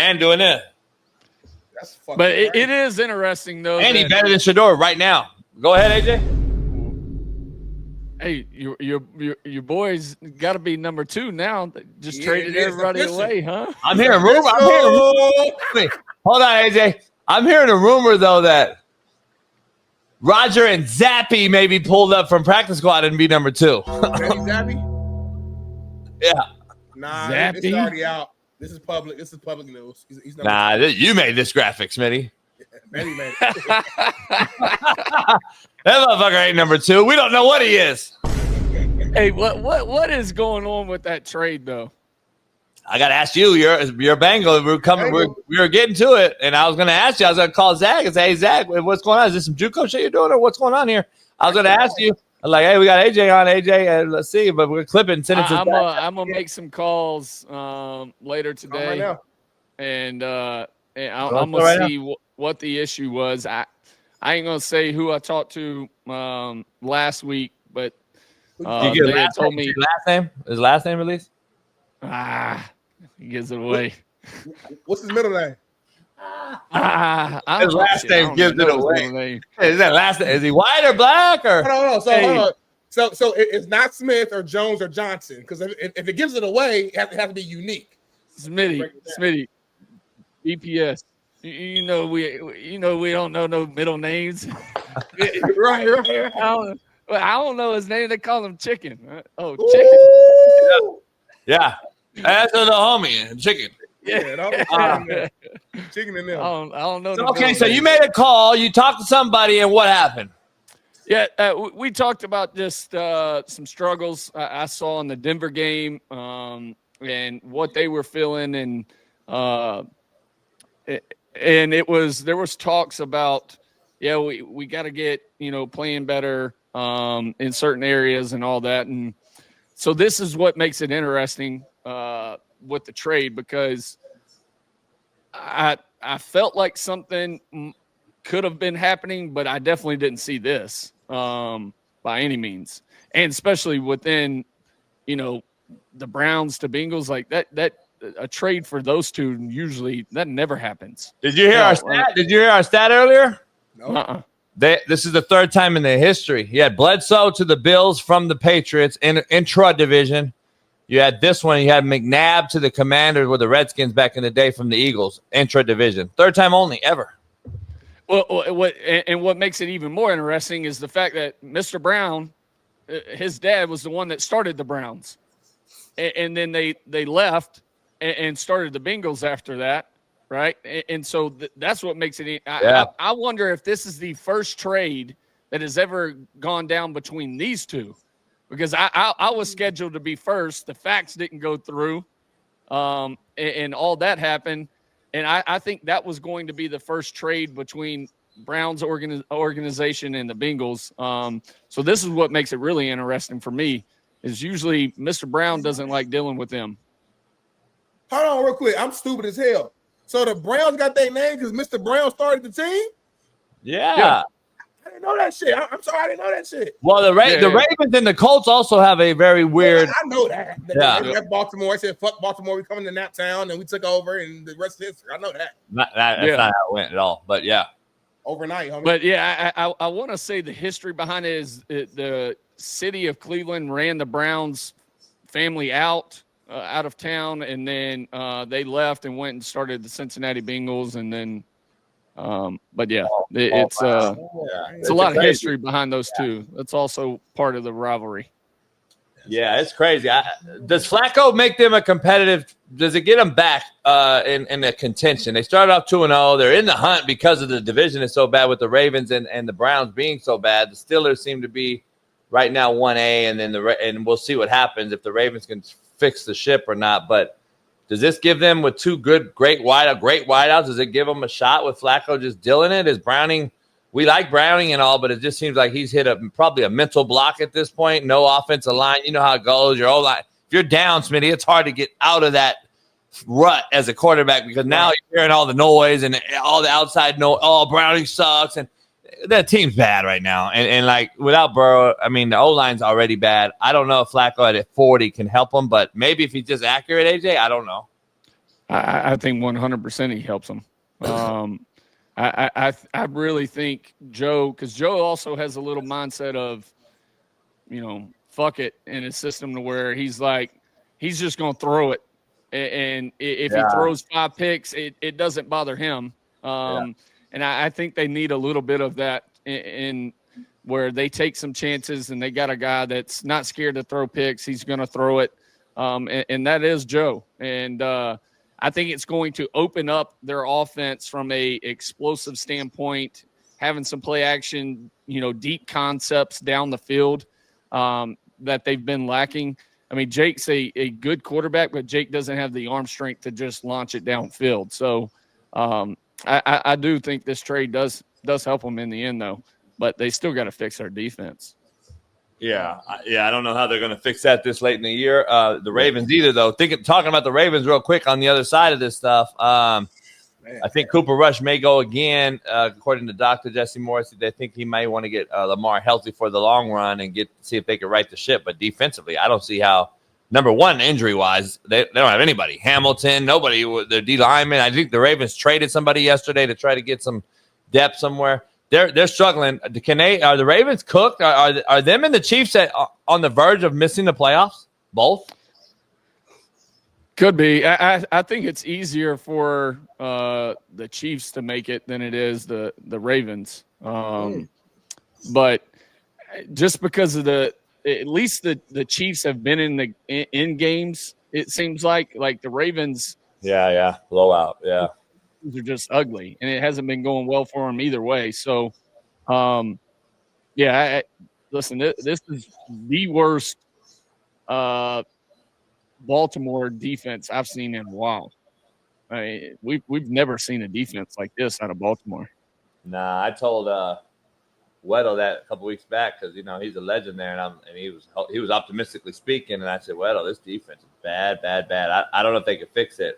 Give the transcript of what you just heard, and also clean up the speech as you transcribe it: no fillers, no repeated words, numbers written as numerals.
and doing it. That's fucking But it is interesting though. And he's better than Shador right now. Go ahead, AJ. Hey, your boys got to be number 2 now. Just traded everybody away, huh? I'm hearing rumor. Hold on, AJ. I'm hearing a rumor though that Roger and Zappy may be pulled up from practice squad and be number 2. Zappy? Yeah. Nah, Zappy? it's already out. This is public. This is public news. He's Nah, you made this graphic, Smitty. Manny made it. That motherfucker ain't number 2. We don't know what he is. Hey, what is going on with that trade though? I gotta ask you. You're a Bengal. We were getting to it, and I was gonna ask you. I was gonna call Zach and say, "Hey, Zach, what's going on? Is this some JUCO shit you're doing, or what's going on here?" I was gonna ask you. I'm like, "Hey, we got AJ on, AJ, and let's see." But we're clipping and sending it to I'm gonna make some calls later today, now. and I'm gonna see what the issue was. I ain't gonna say who I talked to last week, but they had told me his last name released. He gives it away. What's his middle name? His last name gives it away. Is that last name? Is he white or black or? Hold on. So it's not Smith or Jones or Johnson, because if it gives it away, it has to be unique. Smitty, BPS. You know we don't know no middle names. right. I don't know his name. They call him Chicken. Oh, Chicken. Yeah. That's the homie, Chicken. Yeah. Chicken in there. I don't know. Okay, so you made a call. You talked to somebody, and what happened? Yeah, we talked about just some struggles I saw in the Denver game and what they were feeling, and there was talks about we got to get playing better in certain areas and all that, and so this is what makes it interesting with the trade, because I felt like something could have been happening, but I definitely didn't see this by any means, and especially within the Browns to Bengals, like that a trade for those two usually that never happens. Did you hear our stat? Did you hear our stat earlier? No. This is the third time in the history. You had Bledsoe to the Bills from the Patriots in intra division. You had this one. You had McNabb to the Commanders with the Redskins back in the day from the Eagles, intra division. Third time only ever. Well, what makes it even more interesting is the fact that Mr. Brown, his dad was the one that started the Browns, and then they left and started the Bengals after that, right? And so that's what makes it. I wonder if this is the first trade that has ever gone down between these two, because I was scheduled to be first. The facts didn't go through, and all that happened. And I think that was going to be the first trade between Brown's organization and the Bengals. So this is what makes it really interesting for me, is usually Mr. Brown doesn't like dealing with them. Hold on real quick. I'm stupid as hell. So the Browns got their name because Mr. Brown started the team? Yeah. I didn't know that shit. I'm sorry, I didn't know that shit. Well, the Ravens and the Colts also have a very weird. I know that. They left Baltimore. I said, fuck Baltimore. We coming to Naptown, and we took over, and the rest is history. I know that. That's not how it went at all. But yeah. Overnight, homie. But yeah, I want to say the history behind it is the city of Cleveland ran the Browns family out of town, and then they left and went and started the Cincinnati Bengals, and then but yeah, it's a lot of history behind those two. That's also part of the rivalry. Yeah, it's crazy. Does Flacco make them a competitive? Does it get them back in the contention? They started off 2-0. They're in the hunt because of the division is so bad with the Ravens and the Browns being so bad. The Steelers seem to be right now 1A, and then and we'll see what happens if the Ravens can fix the ship or not. But does this give them with two great wideouts? Does it give them a shot with Flacco just dealing it? Is Browning? We like Browning and all, but it just seems like he's hit probably a mental block at this point. No offensive line. You know how it goes. Your O-line. If you're down, Smitty, it's hard to get out of that rut as a quarterback, because now you're hearing all the noise and all the outside noise. Oh, Browning sucks. And that team's bad right now. And like without Burrow, I mean, the O-line's already bad. I don't know if Flacco at 40 can help him, but maybe if he's just accurate, AJ, I don't know. I think 100% he helps them. I really think Joe, because Joe also has a little mindset of, fuck it in his system, to where he's like, he's just going to throw it. And if he throws 5 picks, it doesn't bother him. And I think they need a little bit of that in where they take some chances, and they got a guy that's not scared to throw picks. He's going to throw it. And that is Joe. And I think it's going to open up their offense from a explosive standpoint, having some play action, deep concepts down the field that they've been lacking. I mean, Jake's a good quarterback, but Jake doesn't have the arm strength to just launch it downfield. So I do think this trade does help them in the end, though. But they still got to fix their defense. Yeah. I don't know how they're going to fix that this late in the year. The Ravens either, though. Talking about the Ravens real quick on the other side of this stuff. I think Cooper Rush may go again, according to Dr. Jesse Morris. They think he may want to get Lamar healthy for the long run and see if they can right the ship. But defensively, I don't see how. Number one, injury-wise, they don't have anybody. Hamilton, nobody. Their D lineman. I think the Ravens traded somebody yesterday to try to get some depth somewhere. They're struggling. Are the Ravens cooked? Are them and the Chiefs on the verge of missing the playoffs? Both? Could be. I think it's easier for the Chiefs to make it than it is the Ravens. But just because of at least the Chiefs have been in games, it seems like the Ravens. Yeah. Blowout. Yeah. Are just ugly, and it hasn't been going well for them either way. So, listen, this is the worst Baltimore defense I've seen in a while. I mean, we've never seen a defense like this out of Baltimore. Nah, I told Weddle that a couple weeks back because he's a legend there, and he was optimistically speaking, and I said, Weddle, this defense is bad. I don't know if they can fix it.